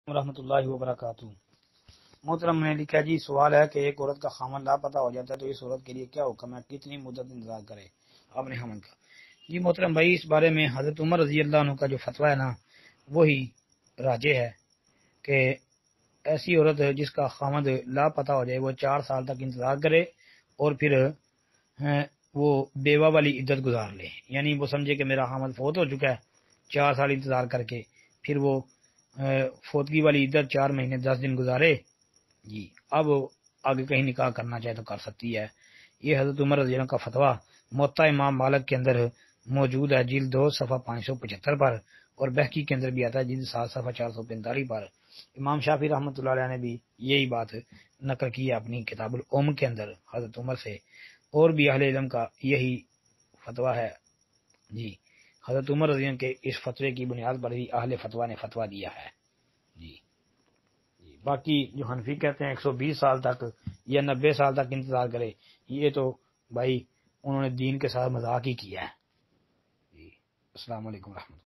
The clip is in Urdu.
ورحمۃ اللہ وبرکاتہ۔ محترم نے لکھا جی سوال ہے کہ ایک عورت کا خامن لاپتہ ہو جاتا ہے تو اس عورت کے لیے کیا حکم ہے، کتنی مدت انتظار کرے اپنے خامن کا؟ جی محترم بھائی، اس بارے میں حضرت عمر رضی اللہ عنہ کا جو فتویٰ ہے نا وہی راجح ہے کہ ایسی عورت جس کا خامد لاپتہ ہو جائے وہ 4 سال تک انتظار کرے اور پھر وہ بیوہ والی عدت گزار لے، یعنی وہ سمجھے کہ میرا خامد فوت ہو چکا ہے، 4 سال انتظار کر کے پھر وہ فوتگی والی عدت 4 مہینے 10 دن گزارے جی، اب آگے کہیں نکاح کرنا چاہے تو کر سکتی ہے۔ یہ حضرت عمر رضی اللہ عنہ کا فتویٰ موطا امام مالک کے اندر موجود ہے، جلد 2 صفحہ 575 پر، اور بہقی کے اندر بھی آتا ہے جلد 7 صفحہ 445 پر۔ امام شافعی رحمۃ اللہ علیہ نے بھی یہی بات نقل کی ہے اپنی کتاب الام کے اندر حضرت عمر سے، اور بھی اہل علم کا یہی فتویٰ ہے جی۔ حضرت عمر رضی اللہ عنہ کے اس فتوے کی بنیاد پر ہی اہل فتویٰ نے فتویٰ دیا ہے جی۔ باقی جو حنفی کہتے ہیں 120 سال تک یا 90 سال تک انتظار کرے، یہ تو بھائی انہوں نے دین کے ساتھ مذاق ہی کیا ہے جی۔ السلام علیکم ورحمۃ اللہ۔